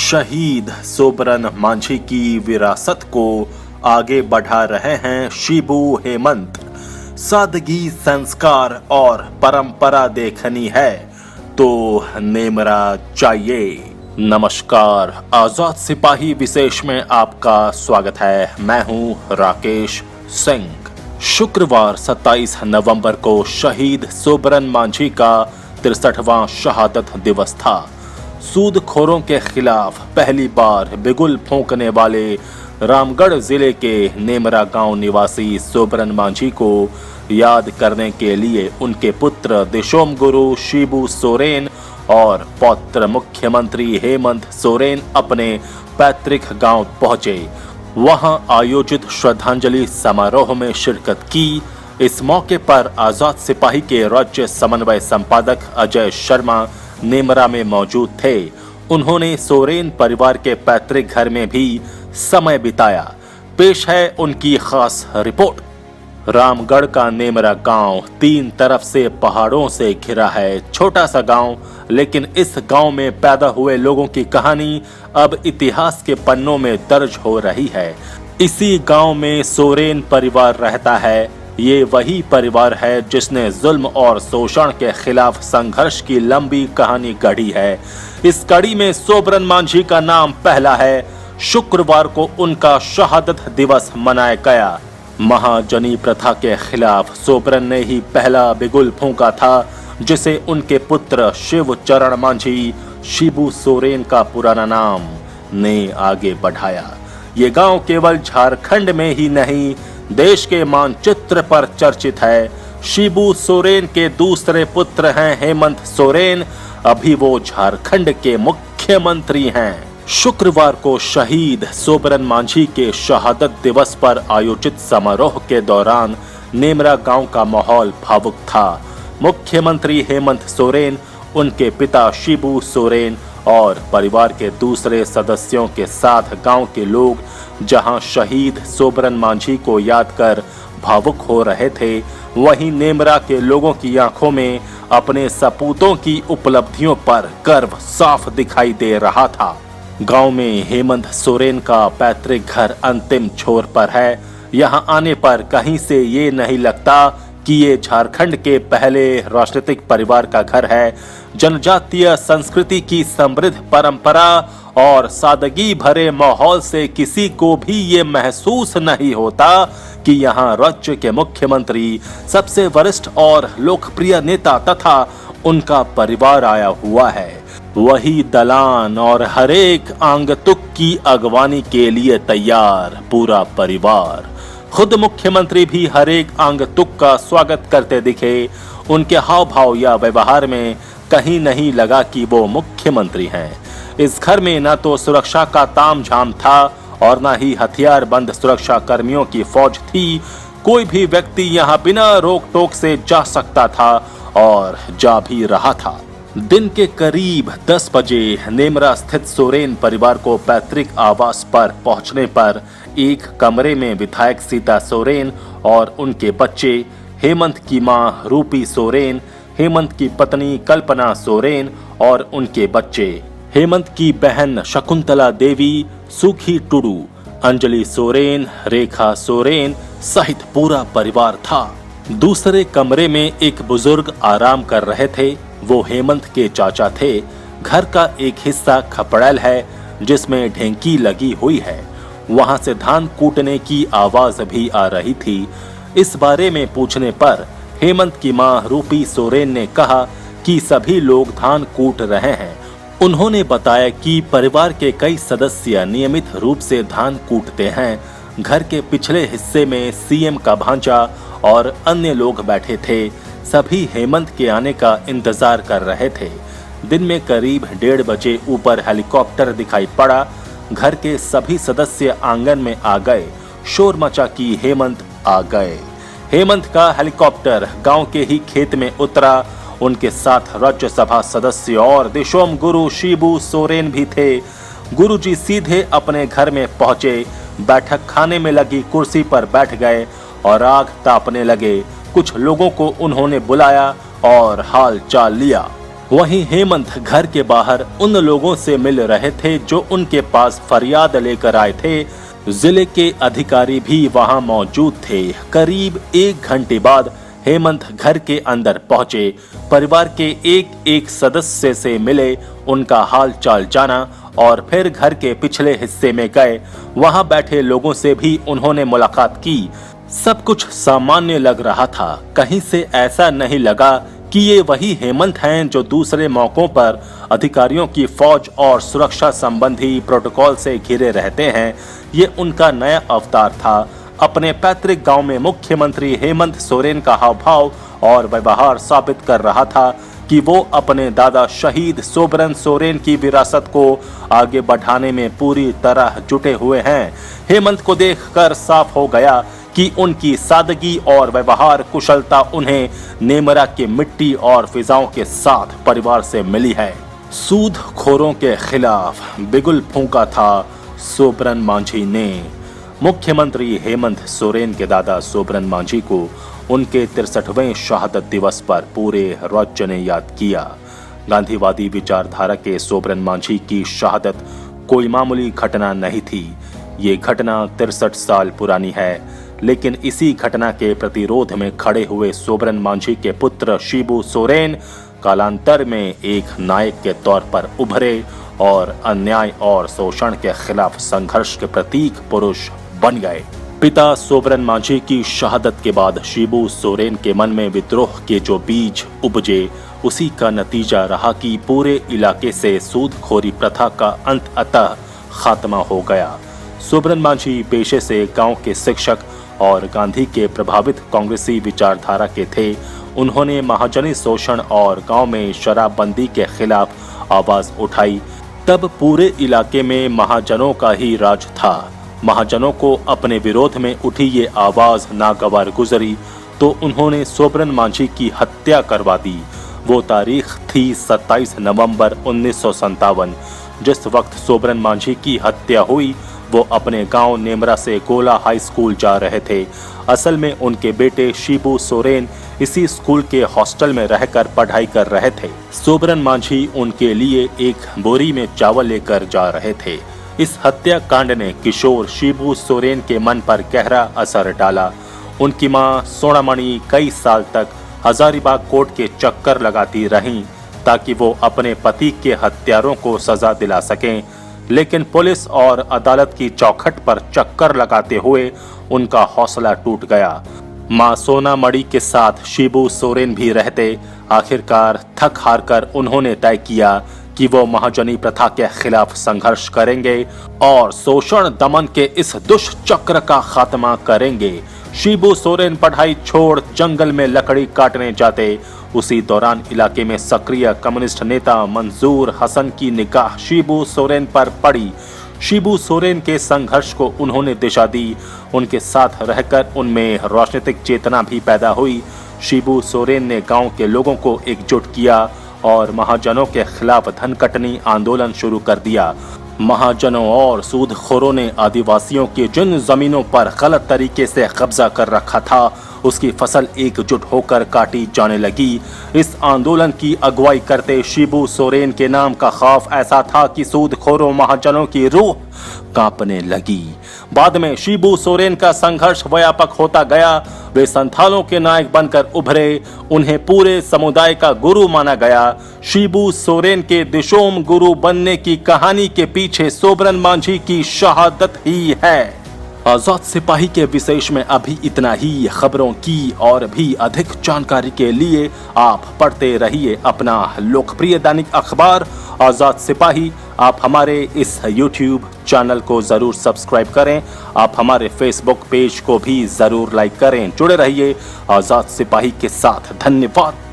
शहीद सोबरन मांझी की विरासत को आगे बढ़ा रहे हैं शिबू हेमंत। सादगी, संस्कार और परंपरा देखनी है तो नेमरा चाहिए। नमस्कार, आजाद सिपाही विशेष में आपका स्वागत है। मैं हूं राकेश सिंह। शुक्रवार 27 नवंबर को शहीद सोबरन मांझी का 63वां शहादत दिवस था। सूदखोरों के खिलाफ पहली बार बिगुल फूंकने वाले रामगढ़ जिले के नेमरा गांव निवासी सोबरन मांझी को याद करने के लिए उनके पुत्र दिशोम गुरु शिबू सोरेन और पौत्र मुख्यमंत्री हेमंत सोरेन अपने पैतृक गांव पहुंचे। वहां आयोजित श्रद्धांजलि समारोह में शिरकत की। इस मौके पर आजाद सिपाही के राज्य समन्वय संपादक अजय शर्मा नेमरा में मौजूद थे। उन्होंने सोरेन परिवार के पैतृक घर में भी समय बिताया। पेश है उनकी खास रिपोर्ट। रामगढ़ का नेमरा गांव 3 तरफ से पहाड़ों से घिरा है। छोटा सा गांव, लेकिन इस गांव में पैदा हुए लोगों की कहानी अब इतिहास के पन्नों में दर्ज हो रही है। इसी गांव में सोरेन परिवार रहता है। ये वही परिवार है जिसने जुल्म और शोषण के खिलाफ संघर्ष की लंबी कहानी गढ़ी है। इस कड़ी में सोबरन मांझी का नाम पहला है। शुक्रवार को उनका शहादत दिवस मनाया गया। महाजनी प्रथा के खिलाफ सोबरन ने ही पहला बिगुल फूंका था, जिसे उनके पुत्र शिव चरण मांझी शिबू सोरेन का पुराना नाम ने आगे बढ़ाया। ये गांव केवल झारखंड में ही नहीं, देश के मानचित्र पर चर्चित है। शिबू सोरेन के दूसरे पुत्र हैं हेमंत सोरेन। अभी वो झारखंड के मुख्यमंत्री हैं। शुक्रवार को शहीद सोबरन मांझी के शहादत दिवस पर आयोजित समारोह के दौरान नेमरा गांव का माहौल भावुक था। मुख्यमंत्री हेमंत सोरेन, उनके पिता शिबू सोरेन और परिवार के दूसरे सदस्यों के साथ गांव के लोग जहां शहीद सोबरन मांझी को याद कर भावुक हो रहे थे, वहीं नेमरा के लोगों की आंखों में अपने सपूतों की उपलब्धियों पर गर्व साफ दिखाई दे रहा था। गांव में हेमंत सोरेन का पैतृक घर अंतिम छोर पर है। यहां आने पर कहीं से ये नहीं लगता कि ये झारखंड के पहले राजनीतिक परिवार का घर है। जनजातीय संस्कृति की समृद्ध परंपरा और सादगी भरे माहौल से किसी को भी ये महसूस नहीं होता कि यहाँ राज्य के मुख्यमंत्री, सबसे वरिष्ठ और लोकप्रिय नेता तथा उनका परिवार आया हुआ है। वही दलान और हरेक आंगतुक की अगवानी के लिए तैयार पूरा परिवार। खुद मुख्यमंत्री भी हरेक आंगतुक का स्वागत करते दिखे। उनके हाव भाव या व्यवहार में कहीं नहीं लगा कि वो मुख्यमंत्री हैं। इस घर में न तो सुरक्षा का तामझाम था और न ही हथियार बंद सुरक्षा कर्मियों की फौज थी। कोई भी व्यक्ति यहाँ बिना रोक टोक से जा सकता था और जा भी रहा था। दिन के करीब 10 बजे नेमरा स्थित सोरेन परिवार को पैतृक आवास पर पहुंचने पर एक कमरे में विधायक सीता सोरेन और उनके बच्चे, हेमंत की मां रूपी सोरेन, हेमंत की पत्नी कल्पना सोरेन और उनके बच्चे, हेमंत की बहन शकुंतला देवी, सुखी टुडू, अंजलि सोरेन, रेखा सोरेन सहित पूरा परिवार था। दूसरे कमरे में एक बुजुर्ग आराम कर रहे थे। वो हेमंत के चाचा थे। घर का एक हिस्सा खपड़ैल है जिसमें ढेंकी लगी हुई है। वहां से धान कूटने की आवाज भी आ रही थी। इस बारे में पूछने पर हेमंत की मां रूपी सोरेन ने कहा कि सभी लोग धान कूट रहे हैं। उन्होंने बताया कि परिवार के कई सदस्य नियमित रूप से धान कूटते हैं। घर के पिछले हिस्से में सीएम का भांजा और अन्य लोग बैठे थे। सभी हेमंत के आने का इंतजार कर रहे थे। दिन में करीब 1:30 बजे ऊपर हेलीकॉप्टर दिखाई पड़ा। घर के सभी सदस्य आंगन में आ गए। शोर मचा कि हेमंत आ गए। हेमंत का हेलीकॉप्टर गांव के ही खेत में उतरा। उनके साथ राज्यसभा सदस्य और दिशोम गुरु शिबू सोरेन भी थे। गुरुजी सीधे अपने घर में पहुंचे। बैठक खाने में लगी कुर्सी पर बैठ गए और आग तापने लगे। कुछ लोगों को उन्होंने बुलाया और हाल चाल लिया। वहीं हेमंत घर के बाहर उन लोगों से मिल रहे थे जो उनके पास फरियाद लेकर आए थे। जिले के अधिकारी भी वहां मौजूद थे। करीब 1 घंटे बाद हेमंत घर के अंदर पहुंचे। परिवार के एक सदस्य से मिले, उनका हाल चाल जाना और फिर घर के पिछले हिस्से में गए। वहां बैठे लोगों से भी उन्होंने मुलाकात की। सब कुछ सामान्य लग रहा था। कहीं से ऐसा नहीं लगा कि ये वही हेमंत हैं जो दूसरे मौकों पर अधिकारियों की फौज और सुरक्षा संबंधी प्रोटोकॉल से घिरे रहते हैं। ये उनका नया अवतार था। अपने पैतृक गांव में मुख्यमंत्री हेमंत सोरेन का हाव भाव और व्यवहार साबित कर रहा था कि वो अपने दादा शहीद सोबरन सोरेन की विरासत को आगे बढ़ाने में पूरी तरह जुटे हुए हैं। हेमंत को देखकर साफ हो गया कि उनकी सादगी और व्यवहार कुशलता उन्हें नेमरा की मिट्टी और फिजाओं के साथ परिवार से मिली है। सूदखोरों के खिलाफ बिगुल फूंका था सोबरन मांझी ने। मुख्यमंत्री हेमंत सोरेन के दादा सोबरन मांझी को उनके 63वें शहादत दिवस पर पूरे राज्य ने याद किया। गांधीवादी विचारधारा के सोबरन मांझी की शहादत कोई मामूली घटना नहीं थी। ये घटना 63 साल पुरानी है, लेकिन इसी घटना के प्रतिरोध में खड़े हुए सोबरन मांझी के पुत्र शिबू सोरेन कालांतर में एक नायक के तौर पर उभरे और अन्याय और शोषण के खिलाफ संघर्ष के प्रतीक पुरुष बन गए। पिता सोबरन मांझी की शहादत के बाद शिबू सोरेन के मन में विद्रोह के जो बीज उपजे, उसी का नतीजा रहा कि पूरे इलाके से सूदखोरी प्रथा का अंततः खात्मा हो गया। सोबरन मांझी पेशे से गांव के शिक्षक और गांधी के प्रभावित कांग्रेसी विचारधारा के थे। उन्होंने महाजनी शोषण और गांव में शराबबंदी के खिलाफ आवाज उठाई। तब पूरे इलाके में महाजनों का ही राज था। महाजनों को अपने विरोध में उठी ये आवाज नागवार गुजरी तो उन्होंने सोबरन मांझी की हत्या करवा दी। वो तारीख थी 27 नवंबर 1957। जिस वक्त सोबरन मांझी की हत्या हुई वो अपने गांव नेमरा से गोला हाई स्कूल जा रहे थे। असल में उनके बेटे शिबू सोरेन इसी स्कूल के हॉस्टल में रहकर पढ़ाई कर रहे थे। सोबरन मांझी उनके लिए एक बोरी में चावल लेकर जा रहे थे। इस हत्याकांड ने किशोर शिबू सोरेन के मन पर गहरा असर डाला। उनकी मां सोनामणि कई साल तक हजारीबाग कोर्ट के चक्कर लगाती रहीं ताकि वो अपने पति के हत्यारों को सजा दिला सकें, लेकिन पुलिस और अदालत की चौखट पर चक्कर लगाते हुए उनका हौसला टूट गया। मां सोनामणि के साथ शिबू सोरेन भी रहते। आखिरकार थक हार कर उन्होंने तय किया कि वो महाजनी प्रथा के खिलाफ संघर्ष करेंगे और शोषण दमन के इस दुष्चक्र का खात्मा करेंगे। शिबू सोरेन पढ़ाई छोड़ जंगल में लकड़ी काटने जाते। उसी दौरान इलाके में सक्रिय कम्युनिस्ट नेता मंजूर हसन की निगाह शिबू सोरेन पर पड़ी। शिबू सोरेन के संघर्ष को उन्होंने दिशा दी। उनके साथ रहकर उनमें राजनीतिक चेतना भी पैदा हुई। शिबू सोरेन ने गांव के लोगों को एकजुट किया और महाजनों के खिलाफ धनकटनी आंदोलन शुरू कर दिया। महाजनों और सूदखोरों ने आदिवासियों की जिन जमीनों पर गलत तरीके से कब्जा कर रखा था, उसकी फसल एकजुट होकर काटी जाने लगी। इस आंदोलन की अगुवाई करते शिबू सोरेन के नाम का खौफ ऐसा था कि सूदखोरों महाजनों की रूह कांपने लगी। बाद में शिबू सोरेन का संघर्ष व्यापक होता गया। वे संथालों के नायक बनकर उभरे। उन्हें पूरे समुदाय का गुरु माना गया। शिबू सोरेन के दिशोम गुरु बनने की कहानी के पीछे सोबरन मांझी की शहादत ही है। आजाद सिपाही के विशेष में अभी इतना ही। खबरों की और भी अधिक जानकारी के लिए आप पढ़ते रहिए अपना लोकप्रिय दैनिक अखबार आजाद सिपाही। आप हमारे इस YouTube चैनल को जरूर सब्सक्राइब करें। आप हमारे Facebook पेज को भी जरूर लाइक करें। जुड़े रहिए आजाद सिपाही के साथ। धन्यवाद।